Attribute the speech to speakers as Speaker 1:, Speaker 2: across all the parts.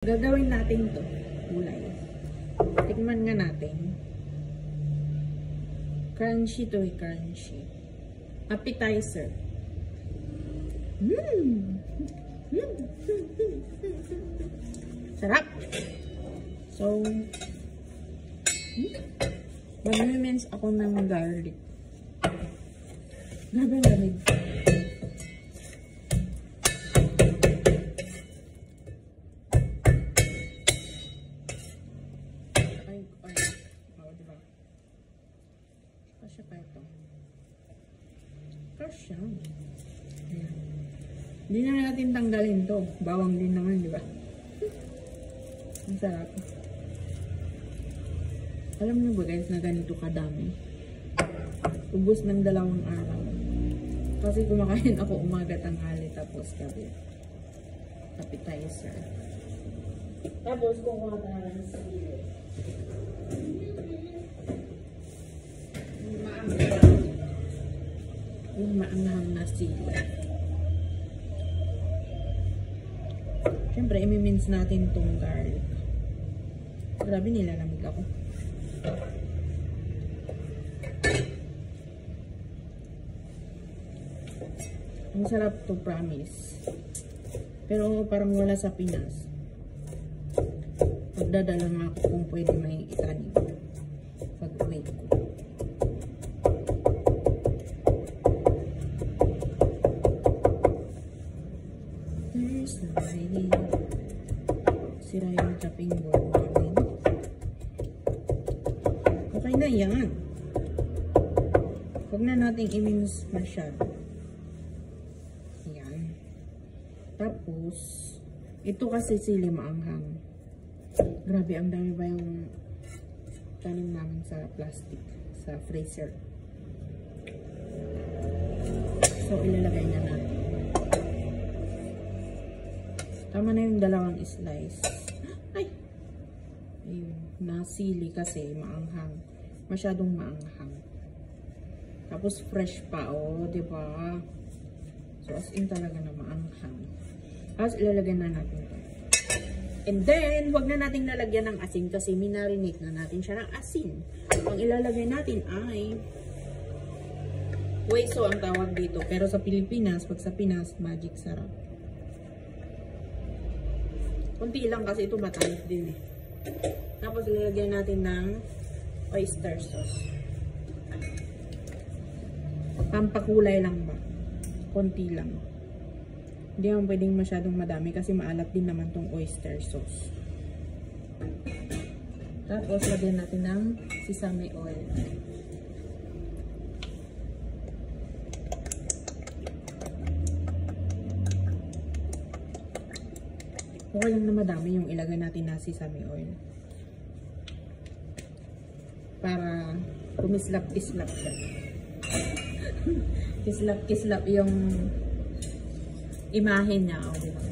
Speaker 1: Gagawin natin to gulay. Tikman nga natin. Crunchy to eh, crunchy. Appetizer. Sarap! So, mag-mimins ako ng garlic. Grabe ang lamig. Kasya pa ito. Kasya. Hindi na natin tanggalin to. Bawang din naman, di ba? Ang sarap. Alam niyo ba guys na ganito kadami? Ubus ng 2 araw. Kasi kumakain ako umaga, tanghali, tapos gabi. Appetizer. Tapos kukuha ka ng sili. Yung maanghang na sili. Siyempre, imimins natin itong garlic. Grabe, nilalamig ako. Ang sarap to, promise. Pero parang wala sa Pinas. Pagdadala nga ako kung pwede may itanim. Pag-uwi ko. Sira yung chopping board namin. Okay na yan. Huwag na nating i-mince masyado. Yan. Tapos, ito kasi sili maanghang. Grabe, ang dami ba yung tanim namin sa plastic, sa freezer. So, ilalagay na natin. Tama na yung 2 slice. Ay! Ayun. Nasili kasi maanghang. Masyadong maanghang. Tapos fresh pa, oh. Diba? So, as in talaga na maanghang. Tapos, ilalagay na natin ito. And then, wag na natin lalagyan ng asin kasi minarinate na natin siya ng asin. Ang ilalagay natin ay hueso ang tawag dito. Pero sa Pilipinas, pag sa Pinas, magic sarap. Kunti lang kasi ito matamis din eh. Tapos ilalagyan natin ng oyster sauce. Pampakulay lang ba? Kunti lang. Hindi naman pwedeng masyadong madami kasi maalat din naman tong oyster sauce. Tapos lagyan natin ng sesame oil. Okay lang na madami yung ilagay natin na sesame oil. Para kumislap-kislap siya. Kislap-kislap yung imahe niya. O, diba?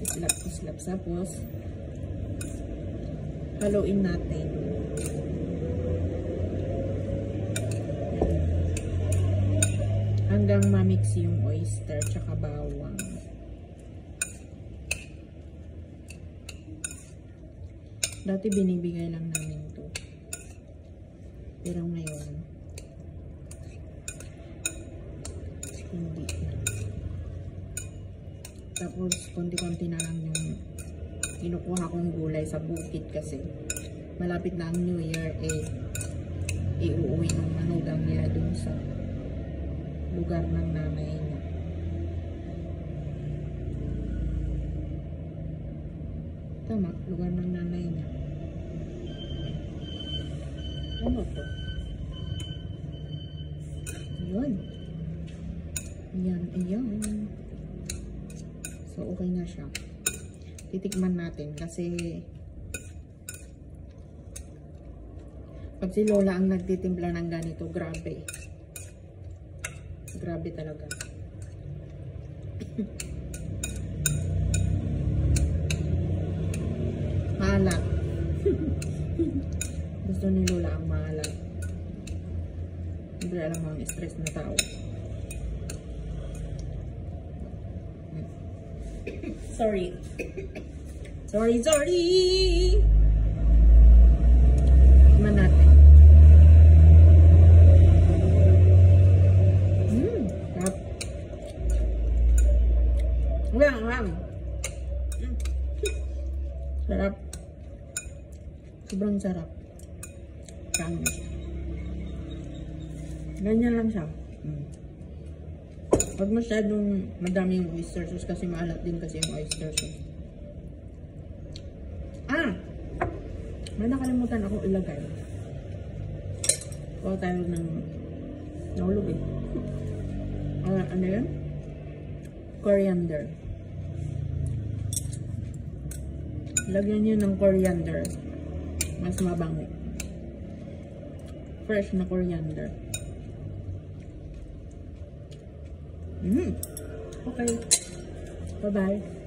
Speaker 1: Kislap-kislap. Tapos, haluin natin. Hanggang mamix yung oyster tsaka bawang. Dati binibigay lang namin to. Pero ngayon, hindi na. Tapos, konti-konti na lang yung kinukuha kong gulay sa bukid kasi malapit na ang New Year eh. Iuuwi ng manugang nila dun sa lugar ng nanay niya. Tama, lugar ng nanay niya. Ano to? Ayan. Ayan, ayan. So, okay na siya. Titikman natin kasi pag si Lola ang nagtitimpla ng ganito, grabe. Grabe talaga. Maalat. Gusto ni Lola ang maalat. Hindi alam mo ang stress na tao. Sorry. Sorry! Tikman natin. Sarap. Sarap. Sobrang sarap. Promise. Ganyan lang siya. Huwag masyadong madami yung oyster sauce kasi maalat din kasi yung oyster sauce. May nakalimutan akong ilagay. Kuha tayo ng nahulog eh. Ano yun? Coriander. Lagyan nyo ng coriander. Mas mabango. Fresh na coriander. Okay. Bye-bye.